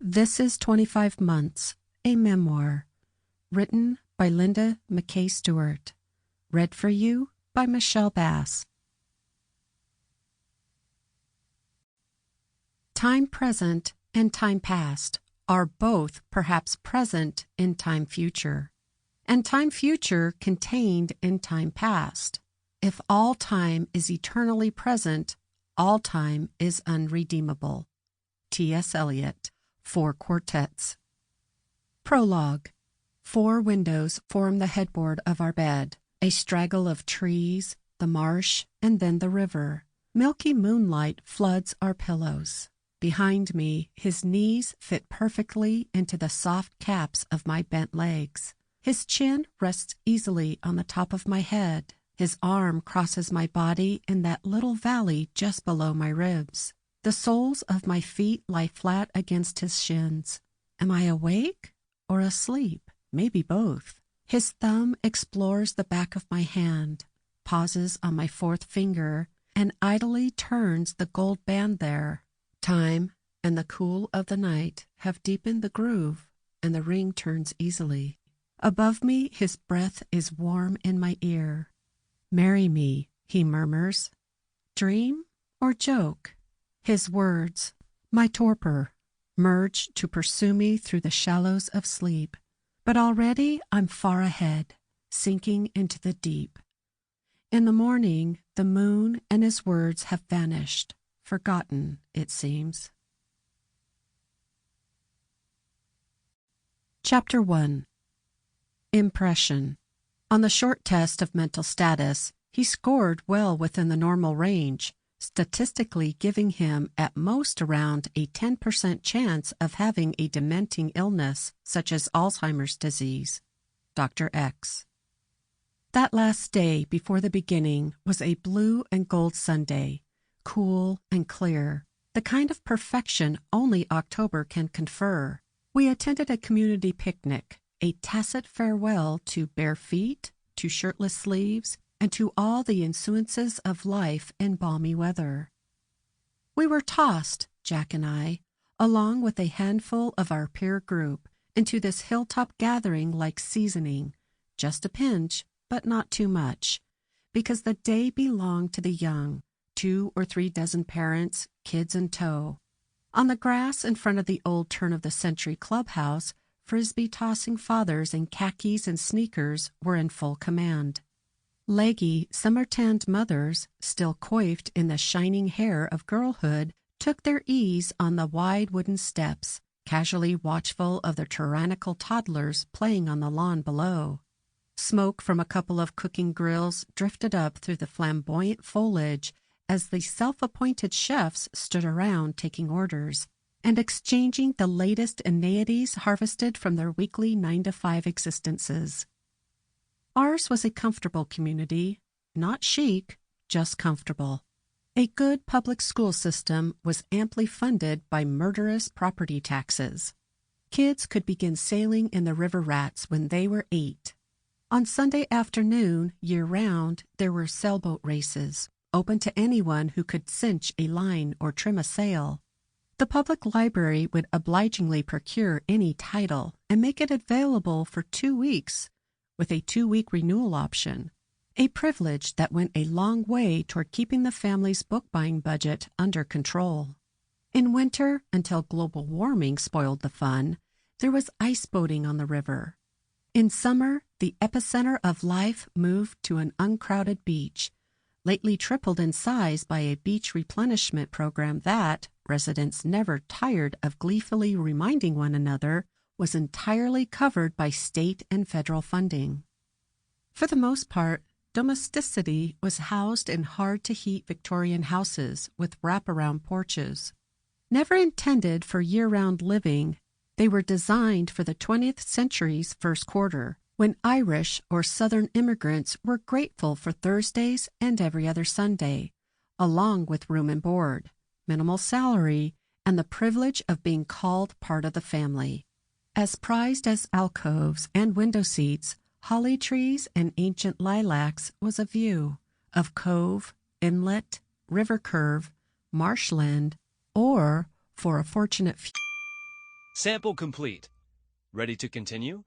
This is 25 Months, a memoir, written by Linda Mck Stewart, read for you by Michelle Bass. Time present and time past are both perhaps present in time future, and time future contained in time past. If all time is eternally present, all time is unredeemable. T.S. Eliot, 4 Quartets. Prologue. 4 windows form the headboard of our bed, a straggle of trees, the marsh, and then the river. Milky moonlight floods our pillows. Behind me, his knees fit perfectly into the soft caps of my bent legs. His chin rests easily on the top of my head. His arm crosses my body in that little valley just below my ribs. The soles of my feet lie flat against his shins. Am I awake or asleep? Maybe both. His thumb explores the back of my hand, pauses on my 4th finger, and idly turns the gold band there. Time and the cool of the night have deepened the groove, and the ring turns easily. Above me, his breath is warm in my ear. "Marry me," he murmurs. Dream or joke? His words, my torpor, merge to pursue me through the shallows of sleep. But already I'm far ahead, sinking into the deep. In the morning, the moon and his words have vanished, forgotten, it seems. Chapter 1. Impression. On the short test of mental status, he scored well within the normal range, statistically giving him at most around a 10% chance of having a dementing illness such as Alzheimer's disease. Dr. X. That last day before the beginning was a blue and gold Sunday, cool and clear, the kind of perfection only October can confer. We attended a community picnic, a tacit farewell to bare feet, to shirtless sleeves, and to all the ensuances of life in balmy weather. We were tossed, Jack and I, along with a handful of our peer group, into this hilltop gathering like seasoning, just a pinch, but not too much, because the day belonged to the young, 2 or 3 dozen parents, kids in tow. On the grass in front of the old turn-of-the-century clubhouse, frisbee-tossing fathers in khakis and sneakers were in full command. Leggy, summer-tanned mothers, still coiffed in the shining hair of girlhood, took their ease on the wide wooden steps, casually watchful of their tyrannical toddlers playing on the lawn below. Smoke from a couple of cooking grills drifted up through the flamboyant foliage as the self-appointed chefs stood around taking orders and exchanging the latest innaities harvested from their weekly 9-to-5 existences. Ours was a comfortable community, not chic, just comfortable. A good public school system was amply funded by murderous property taxes. Kids could begin sailing in the river rats when they were 8. On Sunday afternoon, year-round, there were sailboat races, open to anyone who could cinch a line or trim a sail. The public library would obligingly procure any title and make it available for 2 weeks, with a 2-week renewal option, a privilege that went a long way toward keeping the family's book-buying budget under control. In winter, until global warming spoiled the fun, there was ice boating on the river. In summer, the epicenter of life moved to an uncrowded beach, lately tripled in size by a beach replenishment program that, residents never tired of gleefully reminding one another, was entirely covered by state and federal funding. For the most part, domesticity was housed in hard-to-heat Victorian houses with wraparound porches. Never intended for year-round living, they were designed for the 20th century's first quarter, when Irish or Southern immigrants were grateful for Thursdays and every other Sunday, along with room and board, minimal salary, and the privilege of being called part of the family. As prized as alcoves and window seats, holly trees and ancient lilacs was a view of cove, inlet, river curve, marshland, or, for a fortunate few, Sample complete. Ready to continue?